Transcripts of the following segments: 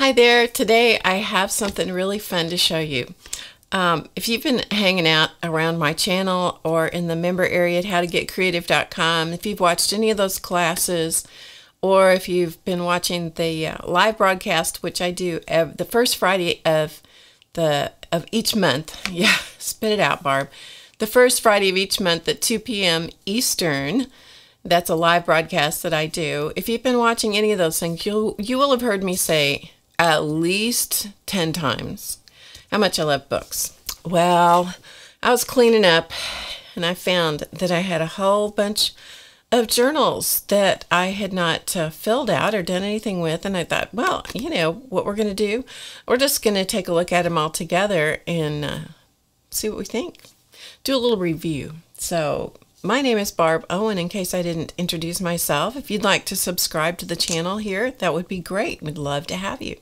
Hi there. Today I have something really fun to show you. If you've been hanging out around my channel or in the member area at HowToGetCreative.com, if you've watched any of those classes, or if you've been watching the live broadcast, which I do the first Friday of each month. Yeah, spit it out, Barb. The first Friday of each month at 2 p.m. Eastern. That's a live broadcast that I do. If you've been watching any of those things, you will have heard me say at least 10 times how much I love books. Well, I was cleaning up and I found that I had a whole bunch of journals that I had not filled out or done anything with, and I thought, well, you know what we're going to do? We're just going to take a look at them all together and see what we think. Do a little review. So my name is Barb Owen, in case I didn't introduce myself. If you'd like to subscribe to the channel here, that would be great. We'd love to have you.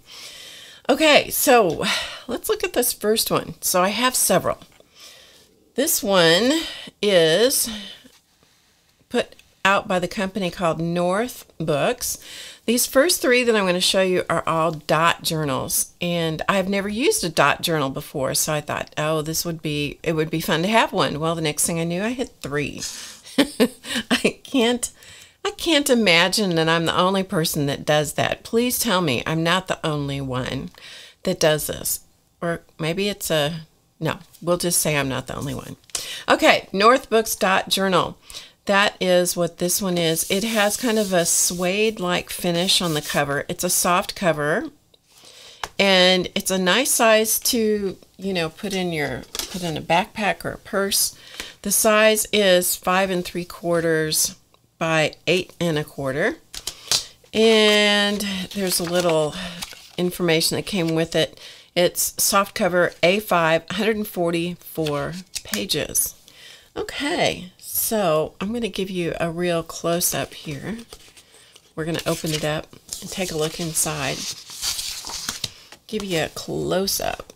Okay, so let's look at this first one. So I have several. This one is put out by the company called NorthBooks. These first three that I'm going to show you are all dot journals, and I've never used a dot journal before, so I thought, oh, it would be fun to have one. Well, the next thing I knew, I had three. I can't imagine that I'm the only person that does that. Please tell me I'm not the only one that does this. Or maybe it's no, we'll just say I'm not the only one. Okay, NorthBooks Dot Journal. That is what this one is. It has kind of a suede-like finish on the cover. It's a soft cover, and it's a nice size to, you know, put in a backpack or a purse. The size is 5 3/4 by 8 1/4, and there's a little information that came with it. It's soft cover A5, 144 pages. Okay, so I'm going to give you a real close-up here. We're going to open it up and take a look inside. Give you a close-up.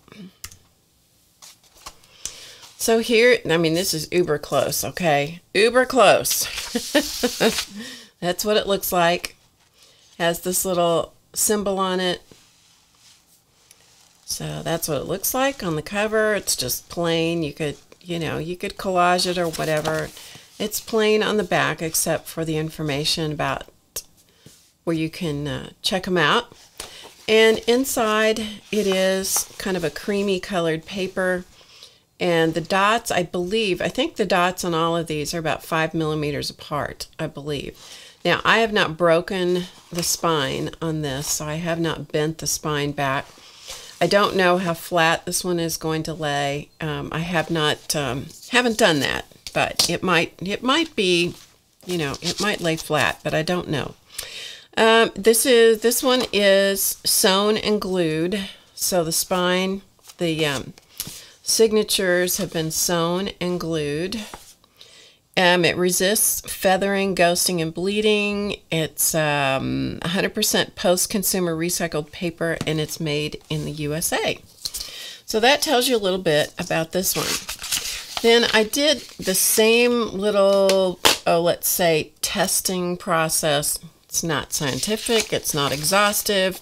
So here, I mean, this is uber close, okay? Uber close. That's what it looks like. Has this little symbol on it. So that's what it looks like on the cover. It's just plain. You could, you know, you could collage it or whatever. It's plain on the back except for the information about where you can check them out. And inside it is kind of a creamy colored paper. And the dots, I think the dots on all of these are about 5 millimeters apart, I believe. Now, I have not broken the spine on this, so I have not bent the spine back. I don't know how flat this one is going to lay. I have not, haven't done that, but it might be, you know, it might lay flat, but I don't know. This one is sewn and glued, so the spine, the signatures have been sewn and glued. It resists feathering, ghosting, and bleeding. It's 100% post-consumer recycled paper, and it's made in the USA. So that tells you a little bit about this one. Then I did the same little, let's say, testing process. It's not scientific. It's not exhaustive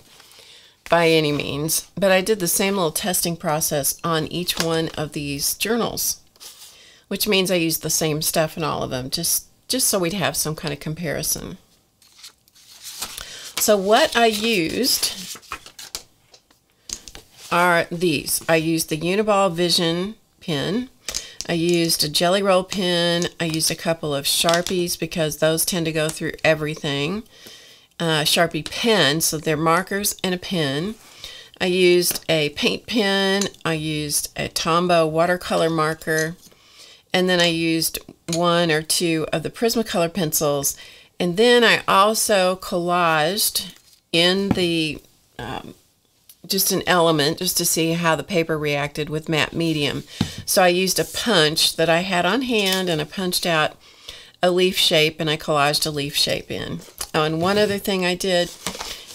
by any means, but I did the same little testing process on each one of these journals, which means I used the same stuff in all of them, just so we'd have some kind of comparison. So what I used are these. I used the Uniball Vision pen. I used a Jelly Roll pen. I used a couple of Sharpies because those tend to go through everything. Sharpie pen, so they're markers and a pen. I used a paint pen. I used a Tombow watercolor marker. And then I used 1 or 2 of the Prismacolor pencils. And then I also collaged in the, just an element, just to see how the paper reacted with matte medium. So I used a punch that I had on hand, and I punched out a leaf shape, and I collaged a leaf shape in. Oh, and one other thing I did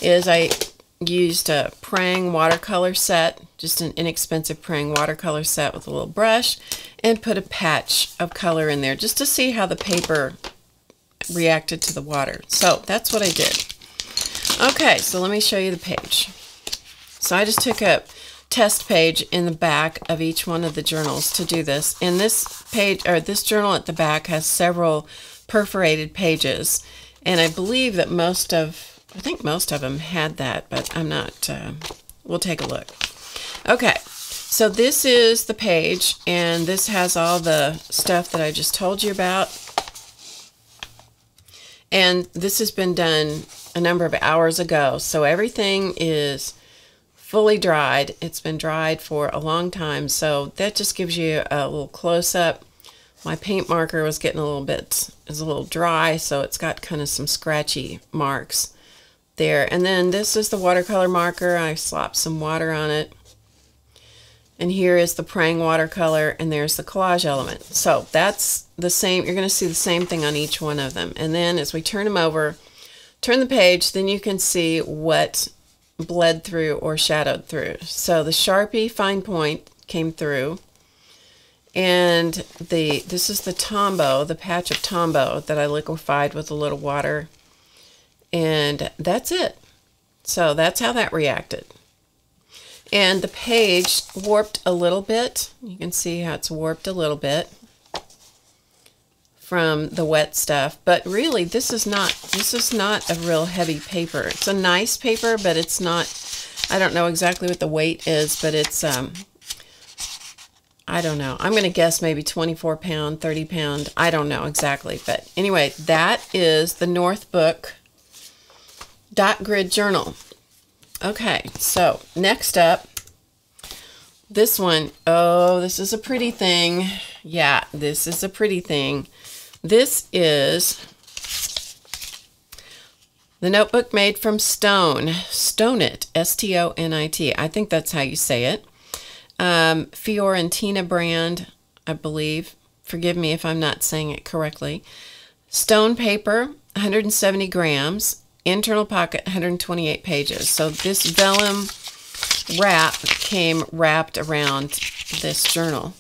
is I used a Prang watercolor set, just an inexpensive Prang watercolor set with a little brush, and put a patch of color in there just to see how the paper reacted to the water. So that's what I did. Okay, so let me show you the page. So I just took a test page in the back of each one of the journals to do this. And this page, or this journal at the back, has several perforated pages. And I believe that I think most of them had that, but I'm not, we'll take a look. Okay, so this is the page, and this has all the stuff that I just told you about. And this has been done a number of hours ago, so everything is fully dried. It's been dried for a long time, so that just gives you a little close-up. My paint marker was getting is a little dry, so it's got kind of some scratchy marks there. And then this is the watercolor marker. I slopped some water on it. And here is the praying watercolor, and there's the collage element. So that's the same. You're going to see the same thing on each one of them. And then as we turn them over, turn the page, then you can see what bled through or shadowed through. So the Sharpie fine point came through. And this is the Tombow, the patch of Tombow that I liquefied with a little water. And that's it. So that's how that reacted. And the page warped a little bit. You can see how it's warped a little bit from the wet stuff. But really, this is not a real heavy paper. It's a nice paper, but it's not, I don't know exactly what the weight is, but it's, I don't know. I'm going to guess maybe 24 pound, 30 pound. I don't know exactly. But anyway, that is the NorthBook Dot Grid Journal. Okay, so next up, this one. Oh, this is a pretty thing. Yeah, this is a pretty thing. This is the notebook made from stone. Stonit, S-T-O-N-I-T. I think that's how you say it. Fiorentina brand, I believe. Forgive me if I'm not saying it correctly. Stone paper, 170 grams. Internal pocket, 128 pages. So this vellum wrap came wrapped around this journal.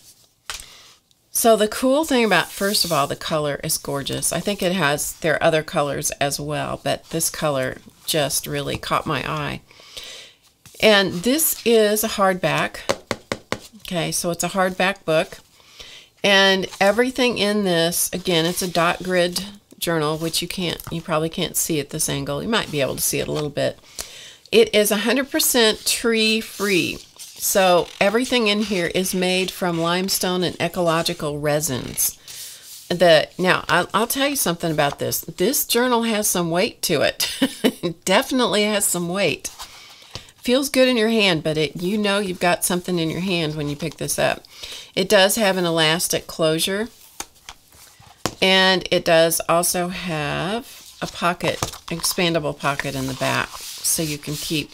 So the cool thing about, first of all, the color is gorgeous. I think there are other colors as well, but this color just really caught my eye. And this is a hardback. Okay, so it's a hardback book. And everything in this, again, it's a dot grid journal, which you probably can't see at this angle. You might be able to see it a little bit. It is 100% tree free. So everything in here is made from limestone and ecological resins. Now, I'll tell you something about this. This journal has some weight to it. It definitely has some weight. Feels good in your hand, but you know you've got something in your hand when you pick this up. It does have an elastic closure. And it does also have a pocket, expandable pocket in the back, so you can keep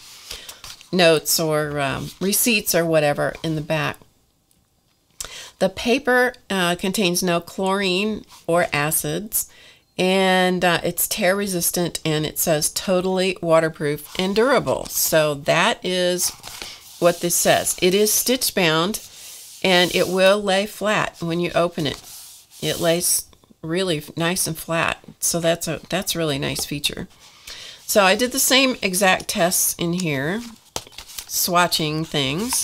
notes or receipts or whatever in the back. The paper contains no chlorine or acids, and it's tear resistant, and it says totally waterproof and durable. So that is what this says. It is stitch bound, and it will lay flat when you open it. It lays really nice and flat, so that's a really nice feature. So I did the same exact tests in here, swatching things.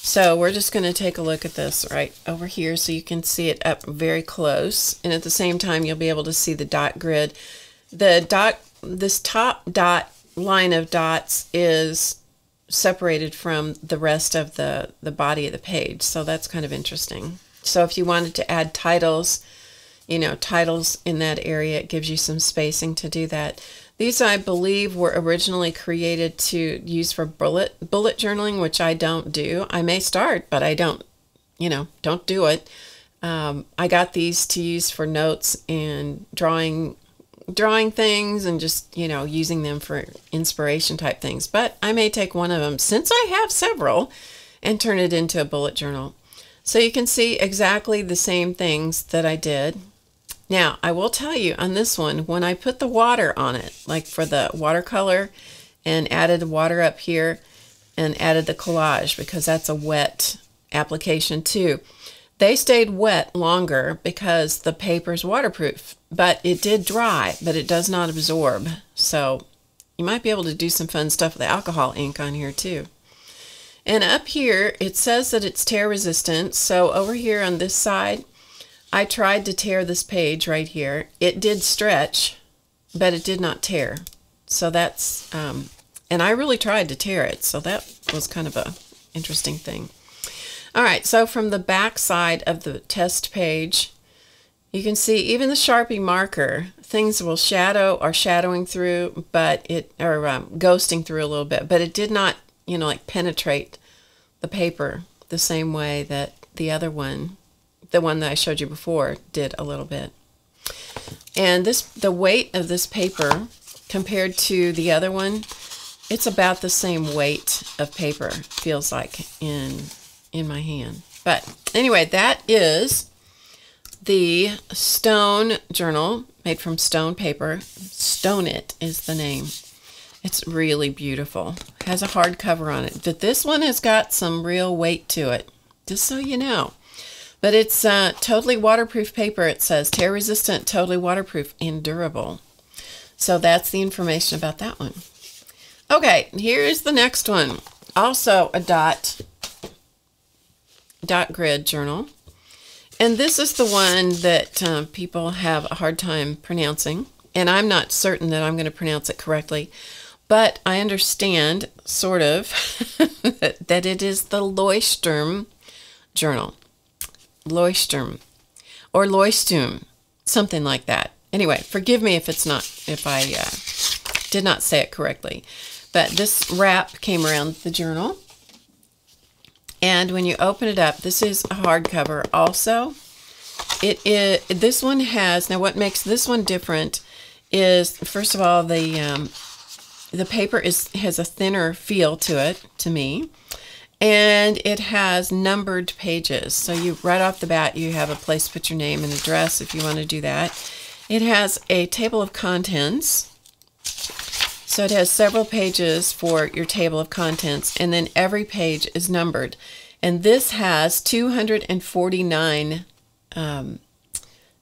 So we're just going to take a look at this right over here so you can see it up very close, and at the same time you'll be able to see the dot grid. This top dot line of dots is separated from the rest of the body of the page, so that's kind of interesting. So if you wanted to add titles, titles in that area, it gives you some spacing to do that. These, I believe, were originally created to use for bullet journaling, which I don't do. I may start, but I don't do it. I got these to use for notes and drawing things and just, using them for inspiration type things. But I may take one of them, since I have several, and turn it into a bullet journal. So you can see exactly the same things that I did. Now, I will tell you on this one, when I put the water on it, like for the watercolor, and added water up here, and added the collage, because that's a wet application too, they stayed wet longer because the paper's waterproof. But it did dry, but it does not absorb. So you might be able to do some fun stuff with alcohol ink on here too. And up here, it says that it's tear resistant. So over here on this side, I tried to tear this page right here. It did stretch, but it did not tear. So that's, and I really tried to tear it. So that was kind of a interesting thing. All right, so from the back side of the test page, you can see even the Sharpie marker, things will shadow or shadowing through, but it, or ghosting through a little bit, but it did not, you know, like penetrate the paper the same way that the other one, the one that I showed you before, did a little bit. And this, the weight of this paper compared to the other one, it's about the same weight of paper, feels like, in my hand. But anyway, that is the Stone Journal, made from stone paper. Stonit is the name. It's really beautiful. It has a hardcover on it. But this one has got some real weight to it, just so you know. But it's totally waterproof paper. It says tear resistant, totally waterproof, and durable. So that's the information about that one. Okay, here's the next one. Also a dot grid journal. And this is the one that people have a hard time pronouncing. And I'm not certain that I'm going to pronounce it correctly. But I understand, sort of, that it is the Loi Sturm Journal. Leuchtturm. Or Loi Sturm. Something like that. Anyway, forgive me if it's not, if I did not say it correctly. But this wrap came around the journal. And when you open it up, this is a hardcover also. This one has, now what makes this one different is, first of all, the paper has a thinner feel to it, to me. And it has numbered pages. So you, right off the bat, you have a place to put your name and address if you want to do that. It has a table of contents. So it has several pages for your table of contents, and then every page is numbered. And this has 249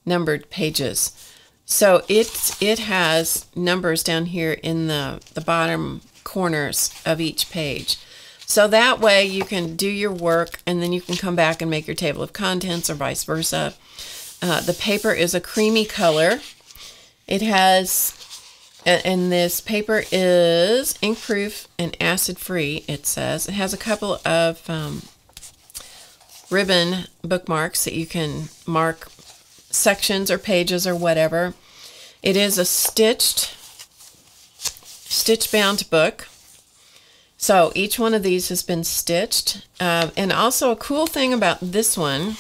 numbered pages. So it has numbers down here in the bottom corners of each page. So that way you can do your work, and then you can come back and make your table of contents, or vice versa. The paper is a creamy color. It has, and this paper is ink-proof and acid-free, it says. It has a couple of ribbon bookmarks that you can mark sections or pages or whatever. It is a stitch-bound book. So each one of these has been stitched. And also a cool thing about this one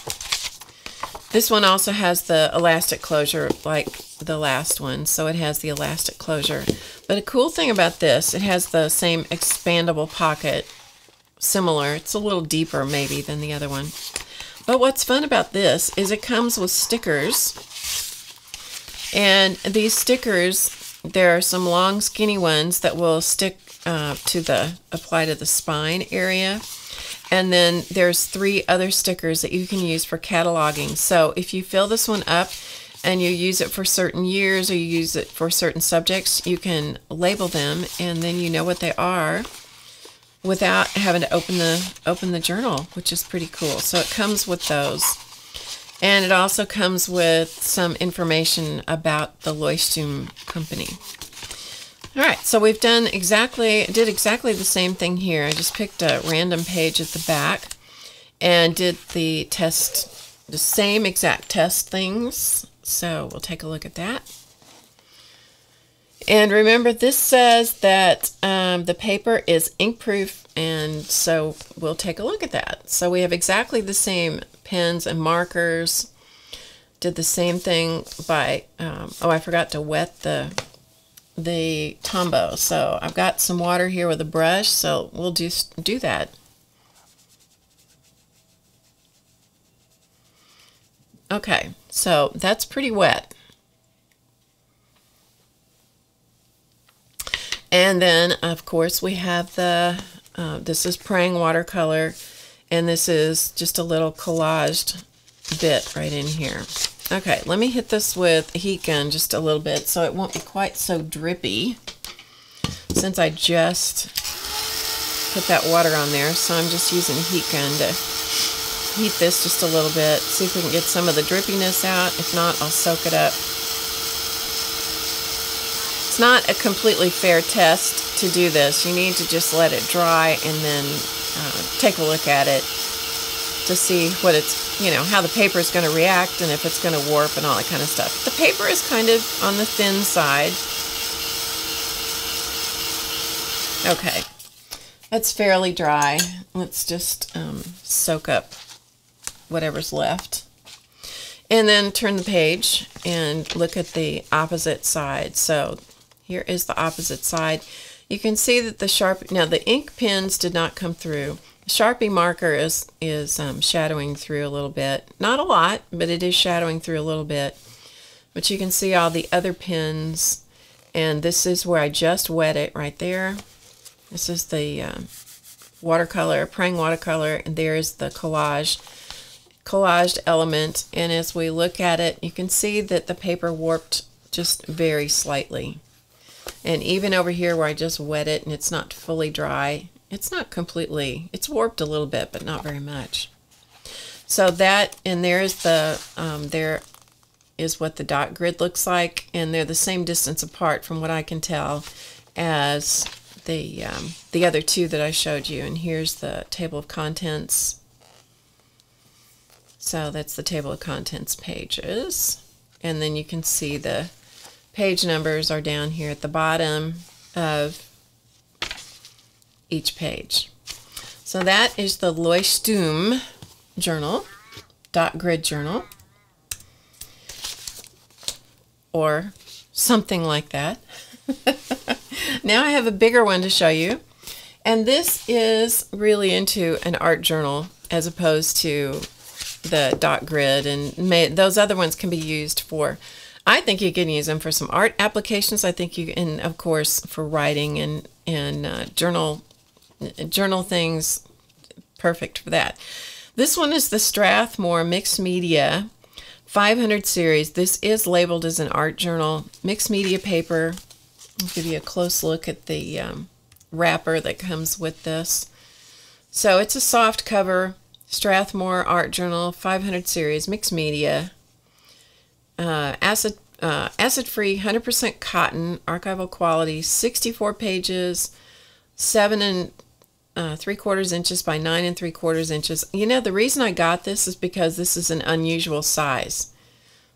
also has the elastic closure like the last one. So it has the elastic closure. But a cool thing about this, it has the same expandable pocket, similar. It's a little deeper maybe than the other one. But what's fun about this is it comes with stickers. And these stickers, there are some long skinny ones that will stick apply to the spine area. And then there's 3 other stickers that you can use for cataloging. So if you fill this one up and you use it for certain years, or you use it for certain subjects, you can label them, and then you know what they are without having to open the journal, which is pretty cool. So it comes with those. And it also comes with some information about the Loi Sturm company. All right, so we've did exactly the same thing here. I just picked a random page at the back and did the same exact test things. So we'll take a look at that. And remember, this says that the paper is ink-proof, and so we'll take a look at that. So we have exactly the same pens and markers. Did the same thing by, oh, I forgot to wet the Tombow. So I've got some water here with a brush, so we'll just do that. Okay, so that's pretty wet. And then, of course, we have the, this is Praying watercolor, and this is just a little collaged bit right in here. Okay, let me hit this with a heat gun just a little bit so it won't be quite so drippy. since I just put that water on there, so I'm just using a heat gun to heat this just a little bit, see if we can get some of the drippiness out. If not, I'll soak it up. It's not a completely fair test to do this. You need to just let it dry and then take a look at it to see what it's, you know, how the paper is going to react and if it's going to warp and all that kind of stuff. The paper is kind of on the thin side. Okay, that's fairly dry. Let's just soak up whatever's left. And then turn the page and look at the opposite side. So here is the opposite side. You can see that the now the ink pens did not come through. The Sharpie marker is shadowing through a little bit. Not a lot, but it is shadowing through a little bit. But you can see all the other pens, and this is where I just wet it right there. This is the watercolor, praying watercolor, and there's the collaged element. And as we look at it, you can see that the paper warped just very slightly. And even over here where I just wet it and it's not fully dry, it's not completely, it's warped a little bit, but not very much. So that, and there's the, there is what the dot grid looks like, and they're the same distance apart from what I can tell as the other two that I showed you. And here's the table of contents. So that's the table of contents pages. And then you can see the page numbers are down here at the bottom of each page. So that is the Loi Sturm Journal, dot grid journal, or something like that. Now I have a bigger one to show you, and this is really into an art journal as opposed to the dot grid, and those other ones can be used for, I think you can use them for some art applications. I think you can, of course, for writing and journal things, perfect for that. This one is the Strathmore Mixed Media 500 series. This is labeled as an art journal, mixed media paper. I'll give you a close look at the wrapper that comes with this. So it's a soft cover, Strathmore Art Journal 500 series, mixed media, acid-free, 100% cotton, archival quality, 64 pages, 7 3/4 inches by 9 3/4 inches. You know, the reason I got this is because this is an unusual size.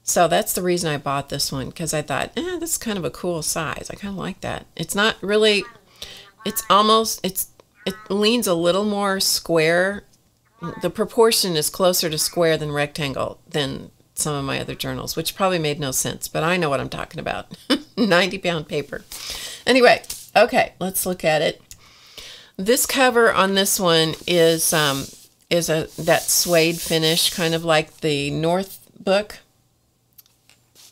So that's the reason I bought this one, because I thought, this is kind of a cool size. I kind of like that. It's not really, it's almost, it leans a little more square. The proportion is closer to square than rectangle than some of my other journals, which probably made no sense, but I know what I'm talking about. 90-pound paper. Anyway, okay, let's look at it. This cover on this one is that suede finish, kind of like the NorthBook.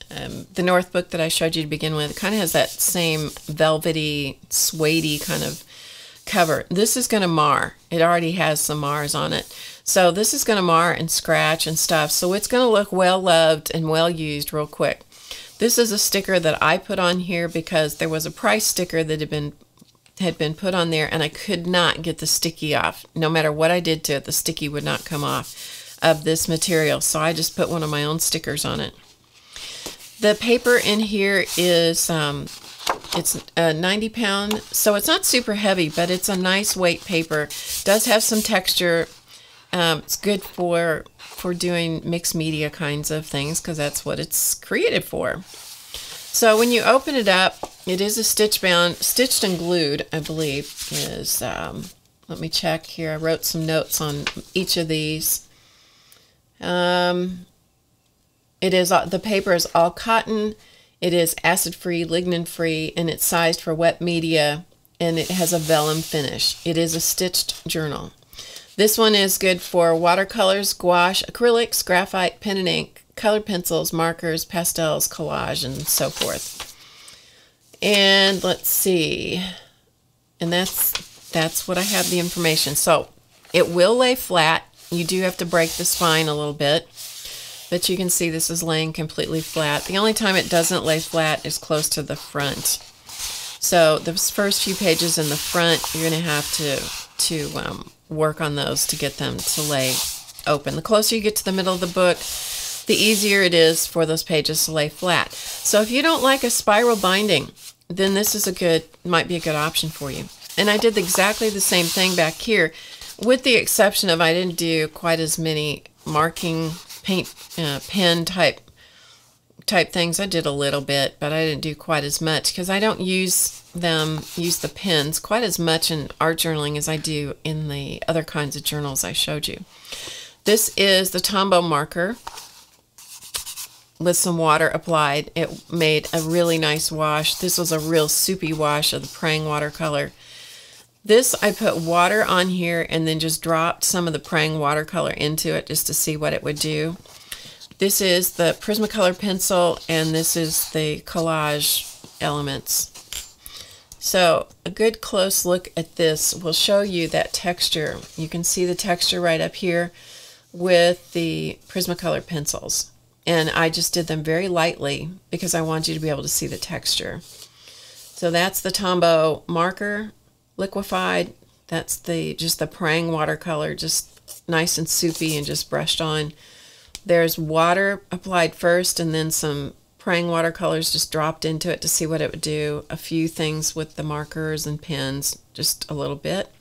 The NorthBook that I showed you to begin with, it kind of has that same velvety, suede-y kind of cover. This is going to mar. It already has some mars on it. So this is going to mar and scratch and stuff. So it's going to look well loved and well used real quick. This is a sticker that I put on here because there was a price sticker that had been put on there, and I could not get the sticky off. No matter what I did to it, the sticky would not come off of this material. So I just put one of my own stickers on it. The paper in here is, it's a 90-pound, so it's not super heavy, but it's a nice weight paper. It does have some texture. It's good for doing mixed media kinds of things, because that's what it's created for. So when you open it up, it is a stitched and glued, I believe, is, let me check here. I wrote some notes on each of these. It is, the paper is all cotton. It is acid-free, lignin-free, and it's sized for wet media, and it has a vellum finish. It is a stitched journal. This one is good for watercolors, gouache, acrylics, graphite, pen and ink, colored pencils, markers, pastels, collage, and so forth. And let's see. And that's what I have the information. So it will lay flat. You do have to break the spine a little bit. But you can see this is laying completely flat. The only time it doesn't lay flat is close to the front. So those first few pages in the front, you're going to have to work on those to get them to lay open. The closer you get to the middle of the book, the easier it is for those pages to lay flat. So if you don't like a spiral binding, then this is might be a good option for you. And I did exactly the same thing back here, with the exception of I didn't do quite as many marking paint pen type things. I did a little bit, but I didn't do quite as much because I don't use the pens quite as much in art journaling as I do in the other kinds of journals I showed you. This is the Tombow marker with some water applied. It made a really nice wash. This was a real soupy wash of the Praying watercolor. This, I put water on here and then just dropped some of the Praying watercolor into it just to see what it would do. This is the Prismacolor pencil, and this is the collage elements. So a good close look at this will show you that texture. You can see the texture right up here with the Prismacolor pencils. And I just did them very lightly because I want you to be able to see the texture. So that's the Tombow marker, liquefied. That's just the Praying watercolor, just nice and soupy and just brushed on. There's water applied first and then some Praying watercolors just dropped into it to see what it would do. A few things with the markers and pens, just a little bit.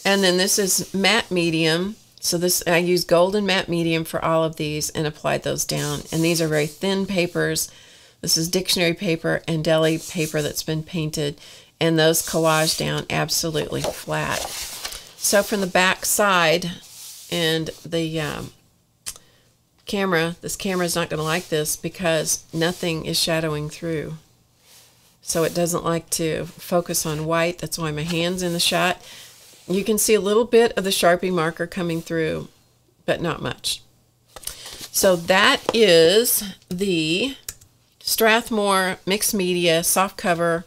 And then this is matte medium. So this, I used golden matte medium for all of these and applied those down. And these are very thin papers. This is dictionary paper and deli paper that's been painted. And those collage down absolutely flat. So from the back side, and the this camera is not going to like this because nothing is shadowing through. So it doesn't like to focus on white. That's why my hand's in the shot. You can see a little bit of the Sharpie marker coming through, but not much. So that is the Strathmore mixed media soft cover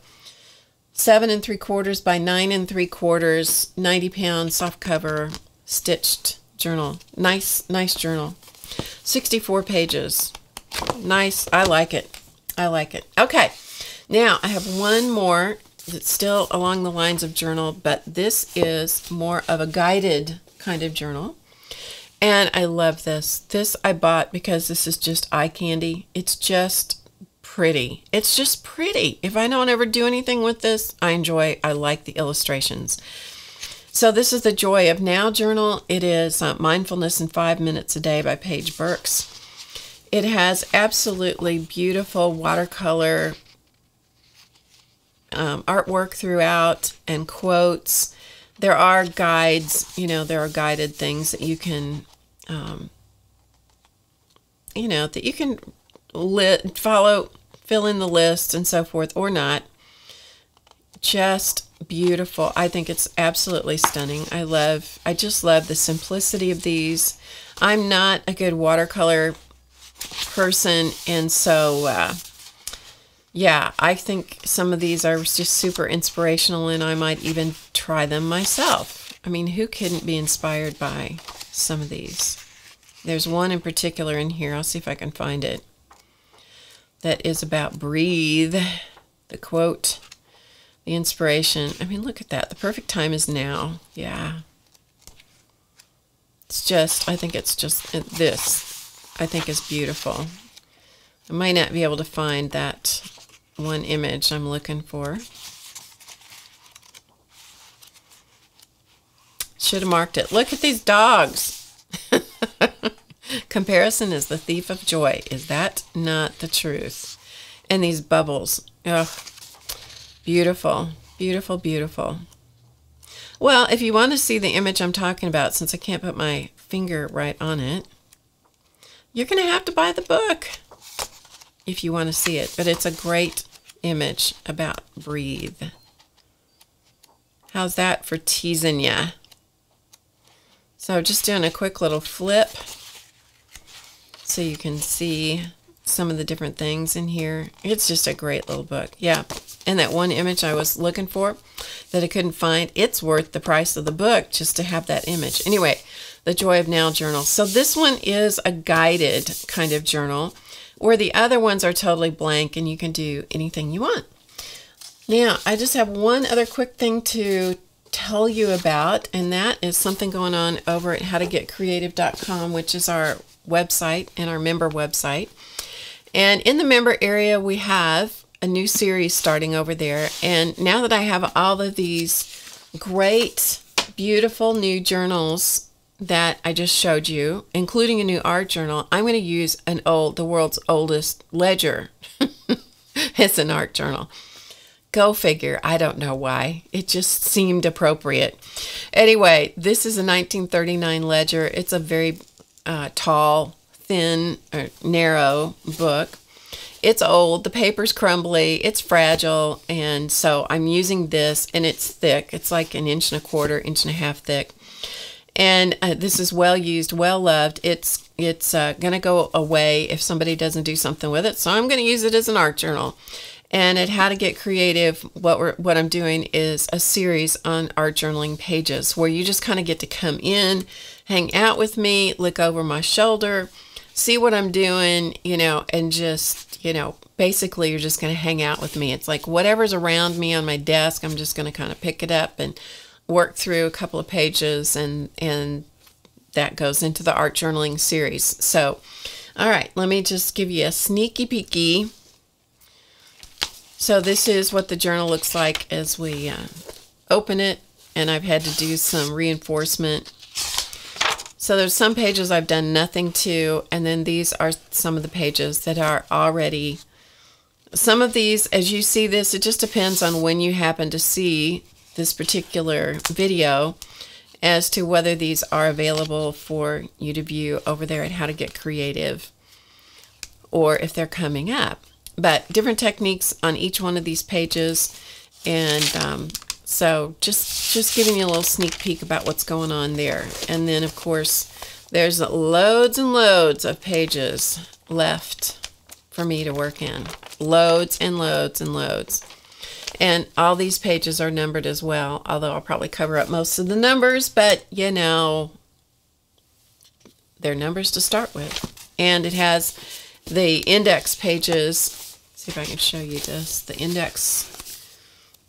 7 3/4 by 9 3/4 90-pound soft cover stitched journal. Nice journal. 64 pages. Nice. I like it. I like it. Okay. Now I have one more that's still along the lines of journal, but this is more of a guided kind of journal. And I love this. This I bought because this is just eye candy. It's just pretty. It's just pretty. If I don't ever do anything with this, I like the illustrations. So this is the Joy of Now journal. It is Mindfulness in 5 Minutes a Day by Paige Burkes. It has absolutely beautiful watercolor artwork throughout and quotes. There are guides, there are guided things that you can, that you can follow, fill in the list and so forth or not. Just beautiful. I think it's absolutely stunning. I just love the simplicity of these. I'm not a good watercolor person, and so yeah, I think some of these are just super inspirational, and I might even try them myself. I mean, who couldn't be inspired by some of these? There's one in particular in here. I'll see if I can find it. That is about breathe. The quote, the inspiration. I mean, look at that. The perfect time is now. Yeah. It's just, I think it's just this. I think is beautiful. I might not be able to find that one image I'm looking for. Should have marked it. Look at these dogs. Comparison is the thief of joy. Is that not the truth? And these bubbles. Ugh. Beautiful. Beautiful, beautiful. Well, if you want to see the image I'm talking about, since I can't put my finger right on it, you're going to have to buy the book if you want to see it. But it's a great image about breathe. How's that for teasing ya? So just doing a quick little flip so you can see some of the different things in here. It's just a great little book. Yeah. And that one image I was looking for that I couldn't find, it's worth the price of the book just to have that image. Anyway, the Joy of Now journal. So this one is a guided kind of journal, where the other ones are totally blank and you can do anything you want. Now, I just have one other quick thing to tell you about, and that is something going on over at HowToGetCreative.com, which is our website and our member website. And in the member area, we have a new series starting over there. And now that I have all of these great, beautiful new journals that I just showed you, including a new art journal, I'm going to use the world's oldest ledger. It's an art journal. Go figure. I don't know why. It just seemed appropriate. Anyway, this is a 1939 ledger. It's a very tall, thin, or narrow book. It's old. The paper's crumbly. It's fragile. And so I'm using this, and it's thick. It's like 1.25 inches, 1.5 inches thick. And this is well used, well loved. It's going to go away if somebody doesn't do something with it. So I'm going to use it as an art journal. And at How to Get Creative, what I'm doing is a series on art journaling pages where you just kind of get to come in, hang out with me, look over my shoulder, see what I'm doing, and just, basically you're just going to hang out with me. It's like whatever's around me on my desk, I'm just going to kind of pick it up and work through a couple of pages, and that goes into the art journaling series. So, all right, let me just give you a sneaky peeky. So this is what the journal looks like as we open it, and I've had to do some reinforcement. So there's some pages I've done nothing to, and then these are some of the pages that are already. Some of these, as you see this, it just depends on when you happen to see this particular video as to whether these are available for you to view over there at How to Get Creative, or if they're coming up. But different techniques on each one of these pages, and so just giving you a little sneak peek about what's going on there. And then of course there's loads and loads of pages left for me to work in. Loads and loads and loads. And all these pages are numbered as well, although I'll probably cover up most of the numbers, but they're numbers to start with. And it has the index pages. See if I can show you this. The index,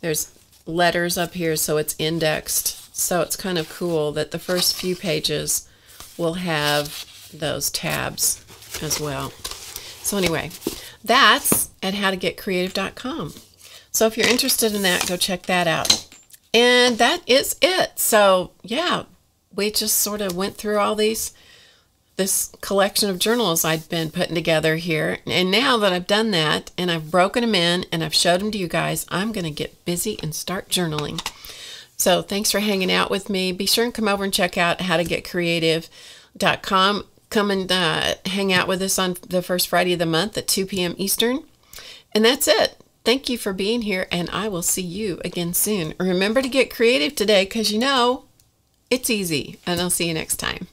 there's letters up here, so it's indexed. So it's kind of cool that the first few pages will have those tabs as well. So anyway, that's at HowToGetCreative.com. So if you're interested in that, go check that out. And that is it. So yeah, we just sort of went through all this collection of journals I'd been putting together here. And now that I've done that and I've broken them in and I've showed them to you guys, I'm going to get busy and start journaling. So thanks for hanging out with me. Be sure and come over and check out HowToGetCreative.com. Come and hang out with us on the first Friday of the month at 2 p.m. Eastern. And that's it. Thank you for being here, and I will see you again soon. Remember to get creative today, because it's easy, and I'll see you next time.